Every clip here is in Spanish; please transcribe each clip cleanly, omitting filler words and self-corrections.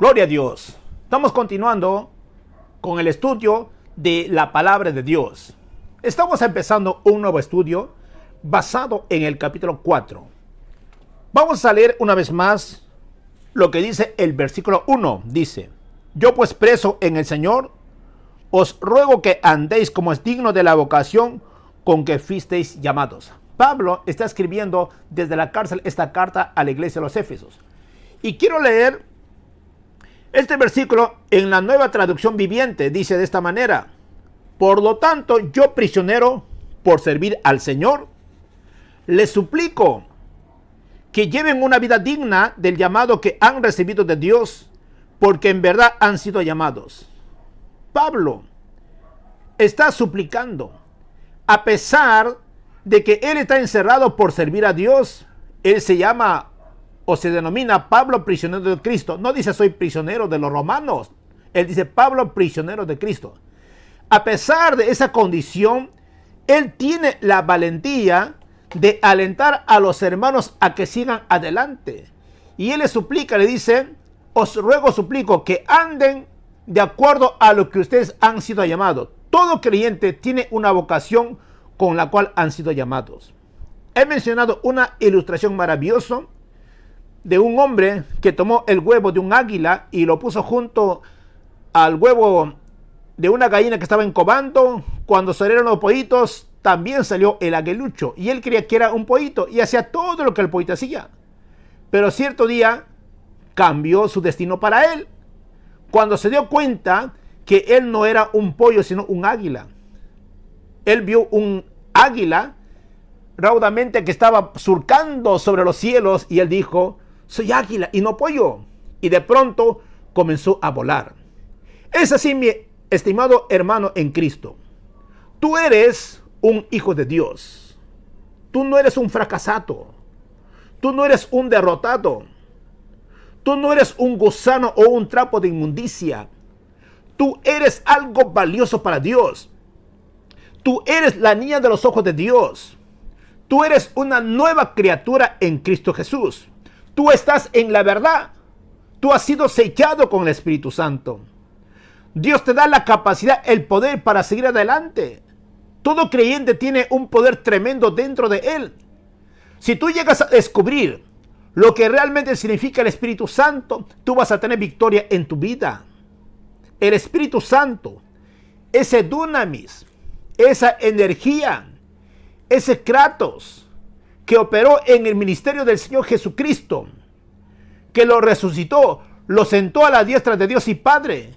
Gloria a Dios. Estamos continuando con el estudio de la palabra de Dios. Estamos empezando un nuevo estudio basado en el capítulo 4. Vamos a leer una vez más lo que dice el versículo 1. Dice: yo pues preso en el Señor, os ruego que andéis como es digno de la vocación con que fuisteis llamados. Pablo está escribiendo desde la cárcel esta carta a la iglesia de los Éfesos. Y quiero leer este versículo en la Nueva Traducción Viviente. Dice de esta manera: por lo tanto, yo prisionero por servir al Señor, les suplico que lleven una vida digna del llamado que han recibido de Dios, porque en verdad han sido llamados. Pablo está suplicando, a pesar de que él está encerrado por servir a Dios. Él se llama o se denomina Pablo prisionero de Cristo. No dice soy prisionero de los romanos. Él dice Pablo prisionero de Cristo. A pesar de esa condición, él tiene la valentía de alentar a los hermanos a que sigan adelante. Y él les suplica, le dice: os ruego, suplico que anden de acuerdo a lo que ustedes han sido llamados. Todo creyente tiene una vocación con la cual han sido llamados. He mencionado una ilustración maravillosa de un hombre que tomó el huevo de un águila y lo puso junto al huevo de una gallina que estaba incubando. Cuando salieron los pollitos, también salió el aguilucho, y él creía que era un pollito y hacía todo lo que el pollito hacía. Pero cierto día cambió su destino para él, cuando se dio cuenta que él no era un pollo sino un águila. Él vio un águila raudamente que estaba surcando sobre los cielos, y él dijo: soy águila y no pollo. Y de pronto comenzó a volar. Es así, mi estimado hermano en Cristo. Tú eres un hijo de Dios. Tú no eres un fracasado. Tú no eres un derrotado. Tú no eres un gusano o un trapo de inmundicia. Tú eres algo valioso para Dios. Tú eres la niña de los ojos de Dios. Tú eres una nueva criatura en Cristo Jesús. Tú estás en la verdad. Tú has sido sellado con el Espíritu Santo. Dios te da la capacidad, el poder para seguir adelante. Todo creyente tiene un poder tremendo dentro de él. Si tú llegas a descubrir lo que realmente significa el Espíritu Santo, tú vas a tener victoria en tu vida. El Espíritu Santo, ese dunamis, esa energía, ese kratos que operó en el ministerio del Señor Jesucristo, que lo resucitó, lo sentó a la diestra de Dios y Padre.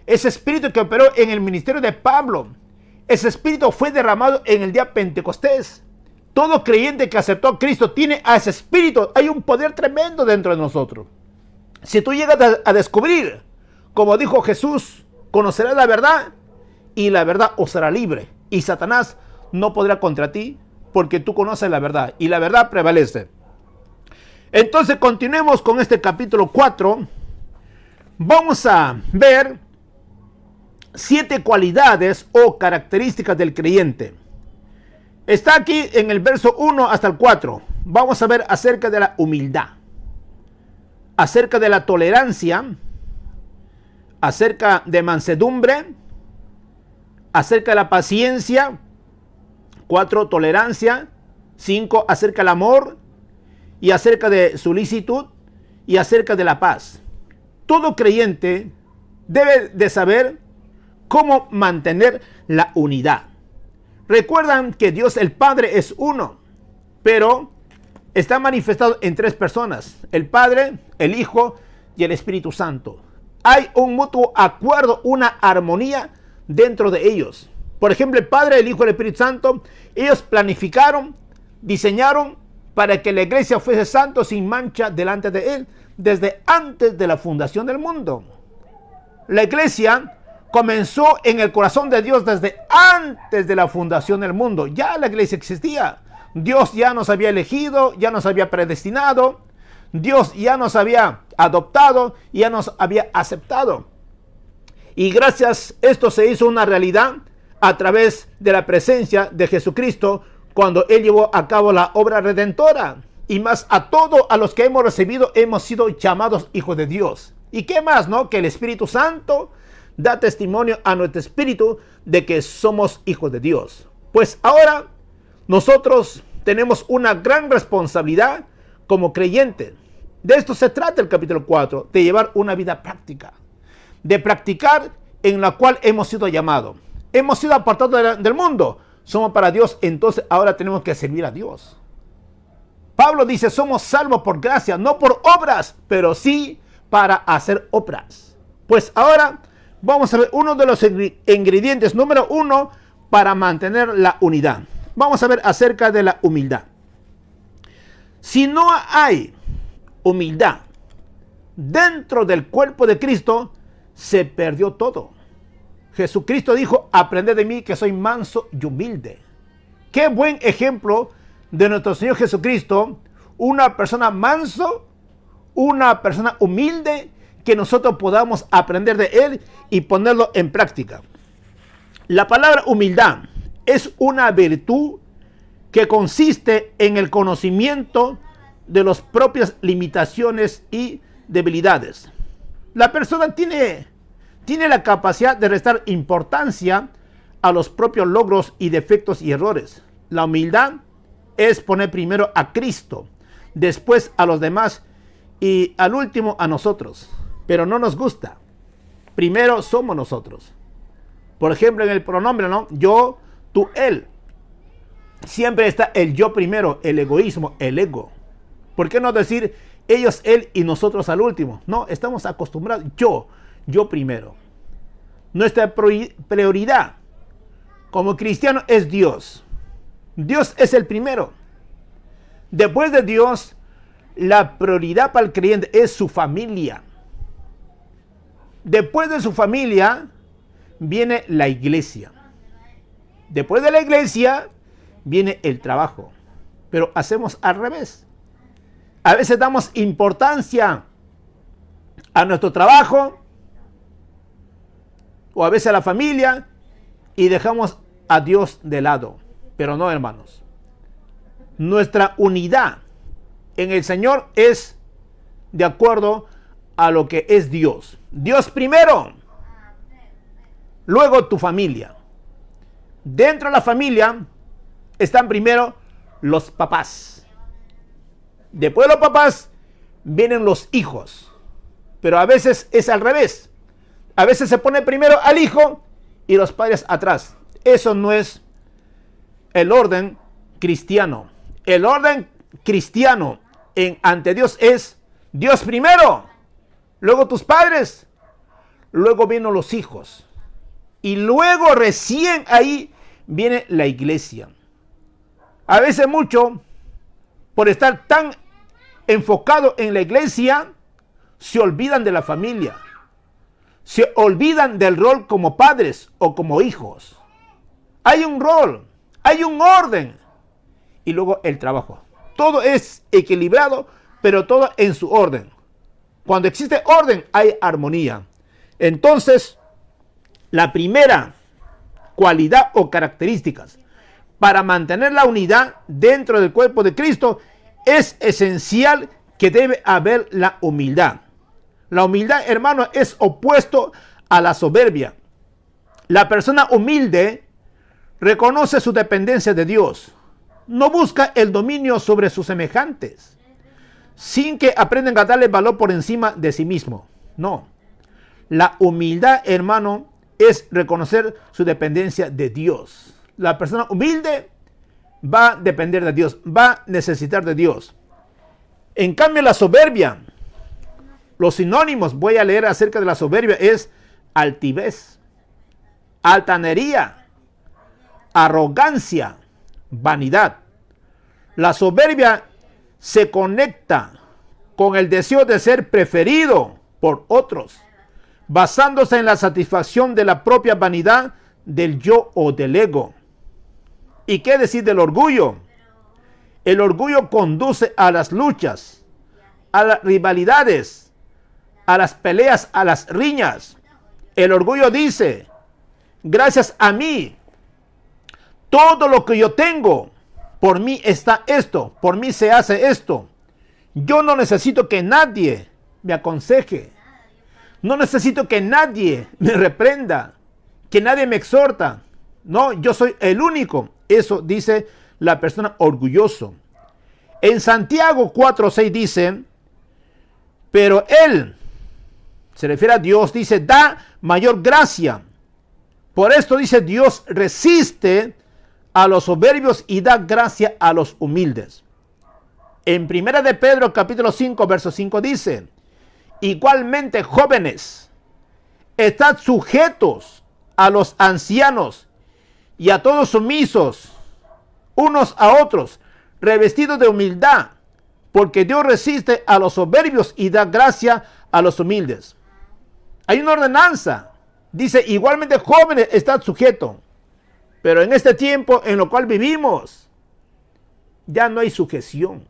Ese espíritu que operó en el ministerio de Pablo, ese espíritu fue derramado en el día Pentecostés. Todo creyente que aceptó a Cristo tiene a ese espíritu. Hay un poder tremendo dentro de nosotros. Si tú llegas a descubrir, como dijo Jesús, conocerás la verdad y la verdad os hará libre. Y Satanás no podrá contra ti, porque tú conoces la verdad y la verdad prevalece. Entonces continuemos con este capítulo 4. Vamos a ver 7 cualidades o características del creyente. Está aquí en el verso 1 hasta el 4. Vamos a ver acerca de la humildad, acerca de la tolerancia, acerca de mansedumbre, acerca de la paciencia. 4, tolerancia. 5, acerca del amor, y acerca de solicitud, y acerca de la paz. Todo creyente debe de saber cómo mantener la unidad. Recuerdan que Dios el Padre es uno, pero está manifestado en 3 personas: el Padre, el Hijo y el Espíritu Santo. Hay un mutuo acuerdo, una armonía dentro de ellos. Por ejemplo, el Padre, el Hijo y el Espíritu Santo, ellos planificaron, diseñaron para que la iglesia fuese santo sin mancha delante de Él desde antes de la fundación del mundo. La iglesia comenzó en el corazón de Dios desde antes de la fundación del mundo. Ya la iglesia existía. Dios ya nos había elegido, ya nos había predestinado. Dios ya nos había adoptado, ya nos había aceptado. Y gracias a esto se hizo una realidad a través de la presencia de Jesucristo, cuando Él llevó a cabo la obra redentora. Y más a todos a los que hemos recibido, hemos sido llamados hijos de Dios. ¿Y qué más, no? Que el Espíritu Santo da testimonio a nuestro espíritu de que somos hijos de Dios. Pues ahora nosotros tenemos una gran responsabilidad como creyentes. De esto se trata el capítulo 4, de llevar una vida práctica, de practicar en la cual hemos sido llamados. Hemos sido apartados del mundo, somos para Dios, entonces ahora tenemos que servir a Dios. Pablo dice, somos salvos por gracia, no por obras, pero sí para hacer obras. Pues ahora vamos a ver uno de los ingredientes número 1 para mantener la unidad. Vamos a ver acerca de la humildad. Si no hay humildad dentro del cuerpo de Cristo, se perdió todo. Jesucristo dijo, aprended de mí que soy manso y humilde. Qué buen ejemplo de nuestro Señor Jesucristo, una persona manso, una persona humilde, que nosotros podamos aprender de Él y ponerlo en práctica. La palabra humildad es una virtud que consiste en el conocimiento de las propias limitaciones y debilidades. La persona tiene la capacidad de restar importancia a los propios logros y defectos y errores. La humildad es poner primero a Cristo, después a los demás y al último a nosotros. Pero no nos gusta. Primero somos nosotros. Por ejemplo, en el pronombre, ¿no? Yo, tú, él. Siempre está el yo primero, el egoísmo, el ego. ¿Por qué no decir ellos, él y nosotros al último? No, estamos acostumbrados. Yo primero. Nuestra prioridad como cristiano es Dios. Dios es el primero. Después de Dios, la prioridad para el creyente es su familia. Después de su familia viene la iglesia. Después de la iglesia viene el trabajo. Pero hacemos al revés. A veces damos importancia a nuestro trabajo o a veces a la familia y dejamos a Dios de lado. Pero no, hermanos. Nuestra unidad en el Señor es de acuerdo a lo que es Dios. Dios primero. Luego tu familia. Dentro de la familia están primero los papás. Después de los papás vienen los hijos. Pero a veces es al revés. A veces se pone primero al hijo y los padres atrás. Eso no es el orden cristiano. El orden cristiano ante Dios es Dios primero, luego tus padres, luego vienen los hijos y luego recién ahí viene la iglesia. A veces mucho, por estar tan enfocado en la iglesia, se olvidan de la familia, se olvidan del rol como padres o como hijos. Hay un rol, hay un orden y luego el trabajo. Todo es equilibrado, pero todo en su orden. Cuando existe orden, hay armonía. Entonces, la primera cualidad o características para mantener la unidad dentro del cuerpo de Cristo es esencial que debe haber la humildad. La humildad, hermano, es opuesto a la soberbia. La persona humilde reconoce su dependencia de Dios. No busca el dominio sobre sus semejantes, sin que aprendan a darle valor por encima de sí mismo. No. La humildad, hermano, es reconocer su dependencia de Dios. La persona humilde va a depender de Dios, va a necesitar de Dios. En cambio, la soberbia, los sinónimos, voy a leer acerca de la soberbia, es altivez, altanería, arrogancia, vanidad. La soberbia se conecta con el deseo de ser preferido por otros, basándose en la satisfacción de la propia vanidad del yo o del ego. ¿Y qué decir del orgullo? El orgullo conduce a las luchas, a las rivalidades, a las peleas, a las riñas. El orgullo dice, gracias a mí, todo lo que yo tengo, por mí está esto, por mí se hace esto. Yo no necesito que nadie me aconseje. No necesito que nadie me reprenda, que nadie me exhorta. No, yo soy el único. Eso dice la persona orgulloso. En Santiago 4:6 dice, pero Él, se refiere a Dios, dice, da mayor gracia. Por esto dice, Dios resiste a los soberbios y da gracia a los humildes. En 1 de Pedro capítulo 5, verso 5 dice, igualmente jóvenes, estad sujetos a los ancianos y a todos sumisos unos a otros, revestidos de humildad, porque Dios resiste a los soberbios y da gracia a los humildes. Hay una ordenanza. Dice, igualmente jóvenes, estad sujetos. Pero en este tiempo en lo cual vivimos, ya no hay sujeción.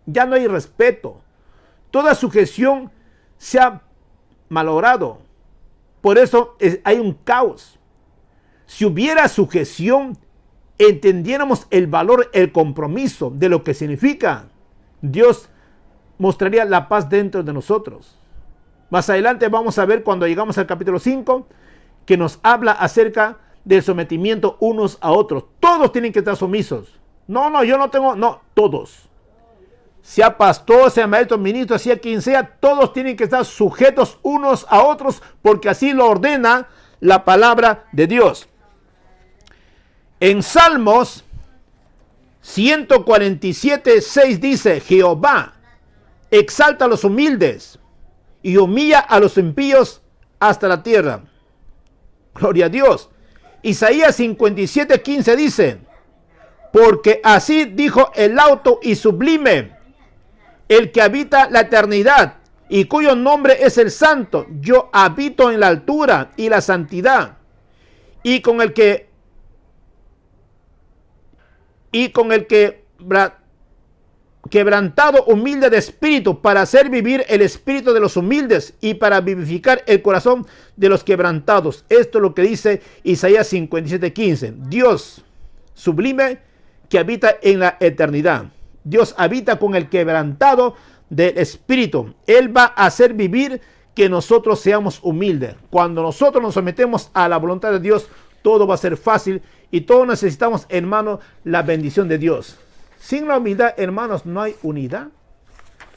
Ya no hay respeto. Toda sujeción se ha malogrado. Por eso hay un caos. Si hubiera sujeción, entendiéramos el valor, el compromiso de lo que significa, Dios mostraría la paz dentro de nosotros. Más adelante vamos a ver cuando llegamos al capítulo 5, que nos habla acerca del sometimiento unos a otros. Todos tienen que estar sumisos. No, yo no tengo, no, todos. Sea pastor, sea maestro, ministro, sea quien sea, todos tienen que estar sujetos unos a otros, porque así lo ordena la palabra de Dios. En Salmos 147:6 dice, Jehová exalta a los humildes y humilla a los impíos hasta la tierra. Gloria a Dios. Isaías 57:15 dice, porque así dijo el alto y sublime, el que habita la eternidad y cuyo nombre es el santo, yo habito en la altura y la santidad, y con el que quebrantado humilde de espíritu, para hacer vivir el espíritu de los humildes y para vivificar el corazón de los quebrantados. Esto es lo que dice Isaías 57:15. Dios sublime que habita en la eternidad. Dios habita con el quebrantado del espíritu. Él va a hacer vivir que nosotros seamos humildes. Cuando nosotros nos sometemos a la voluntad de Dios, todo va a ser fácil y todos necesitamos, hermanos, la bendición de Dios. Sin la humildad, hermanos, no hay unidad.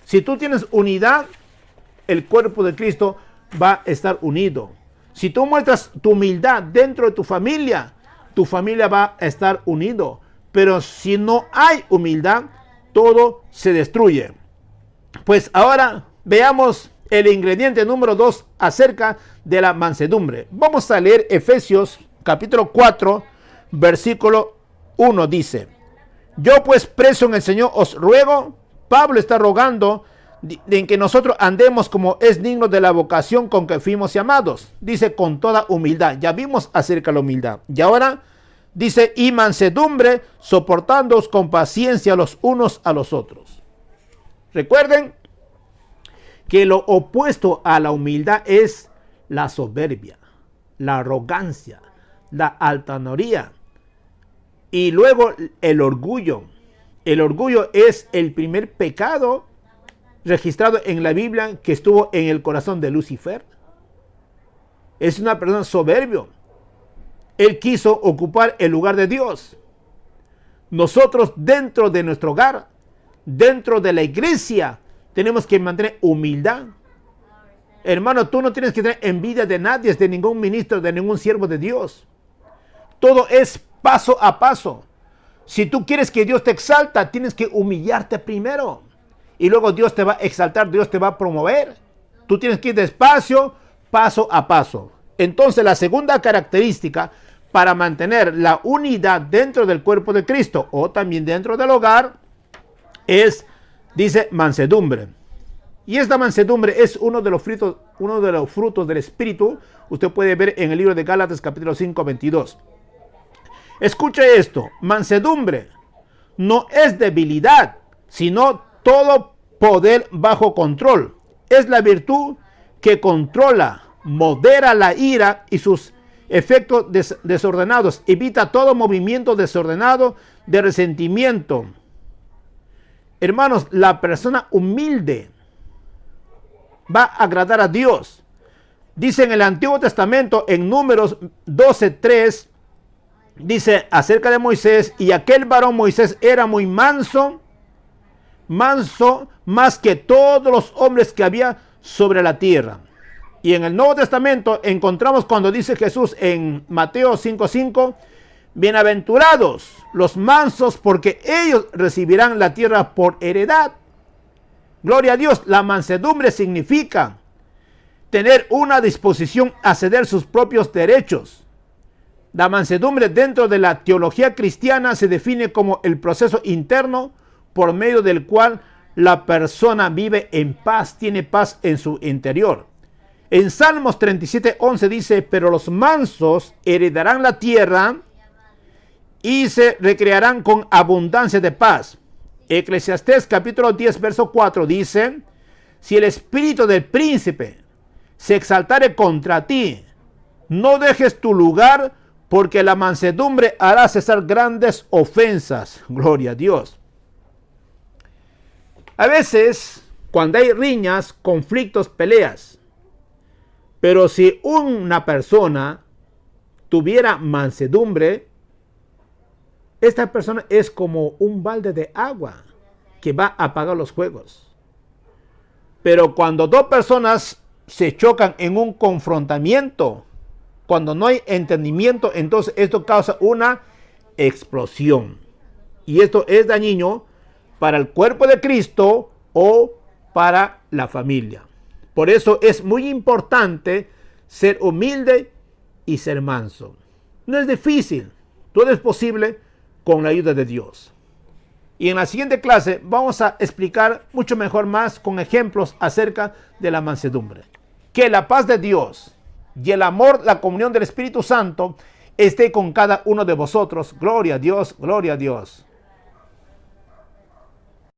Si tú tienes unidad, el cuerpo de Cristo va a estar unido. Si tú muestras tu humildad dentro de tu familia va a estar unido. Pero si no hay humildad, todo se destruye. Pues ahora veamos el ingrediente número 2 acerca de la mansedumbre. Vamos a leer Efesios capítulo 4, versículo 1 dice, yo pues preso en el Señor os ruego, Pablo está rogando en que nosotros andemos como es digno de la vocación con que fuimos llamados. Dice con toda humildad. Ya vimos acerca de la humildad. Y ahora dice, y mansedumbre, soportándoos con paciencia los unos a los otros. Recuerden que lo opuesto a la humildad es la soberbia, la arrogancia, la altanería y luego el orgullo. El orgullo es el primer pecado registrado en la Biblia que estuvo en el corazón de Lucifer. Es una persona soberbio. Él quiso ocupar el lugar de Dios. Nosotros dentro de nuestro hogar, dentro de la iglesia, tenemos que mantener humildad. Hermano, tú no tienes que tener envidia de nadie, de ningún ministro, de ningún siervo de Dios. Todo es paso a paso. Si tú quieres que Dios te exalta, tienes que humillarte primero. Y luego Dios te va a exaltar, Dios te va a promover. Tú tienes que ir despacio, paso a paso. Entonces la segunda característica para mantener la unidad dentro del cuerpo de Cristo o también dentro del hogar es, dice, mansedumbre. Y esta mansedumbre es uno de los frutos del Espíritu. Usted puede ver en el libro de Gálatas capítulo 5, 22. Escuche esto, mansedumbre no es debilidad, sino todo poder bajo control. Es la virtud que controla, modera la ira y sus efectos desordenados. Evita todo movimiento desordenado de resentimiento. Hermanos, la persona humilde va a agradar a Dios. Dice en el Antiguo Testamento, en Números 12:3, dice acerca de Moisés: y aquel varón Moisés era muy manso más que todos los hombres que había sobre la tierra. Y en el Nuevo Testamento encontramos cuando dice Jesús en Mateo 5:5: bienaventurados los mansos, porque ellos recibirán la tierra por heredad. Gloria a Dios. La mansedumbre significa tener una disposición a ceder sus propios derechos. La mansedumbre dentro de la teología cristiana se define como el proceso interno por medio del cual la persona vive en paz, tiene paz en su interior. En Salmos 37:11 dice: pero los mansos heredarán la tierra y se recrearán con abundancia de paz. Eclesiastés capítulo 10 verso 4 dice: si el espíritu del príncipe se exaltare contra ti, no dejes tu lugar, porque la mansedumbre hará cesar grandes ofensas. Gloria a Dios. A veces, cuando hay riñas, conflictos, peleas, pero si una persona tuviera mansedumbre, esta persona es como un balde de agua que va a apagar los fuegos. Pero cuando dos personas se chocan en un confrontamiento, cuando no hay entendimiento, entonces esto causa una explosión. Y esto es dañino para el cuerpo de Cristo o para la familia. Por eso es muy importante ser humilde y ser manso. No es difícil, todo es posible con la ayuda de Dios. Y en la siguiente clase vamos a explicar mucho mejor más con ejemplos acerca de la mansedumbre. Que la paz de Dios y el amor, la comunión del Espíritu Santo esté con cada uno de vosotros. Gloria a Dios, gloria a Dios.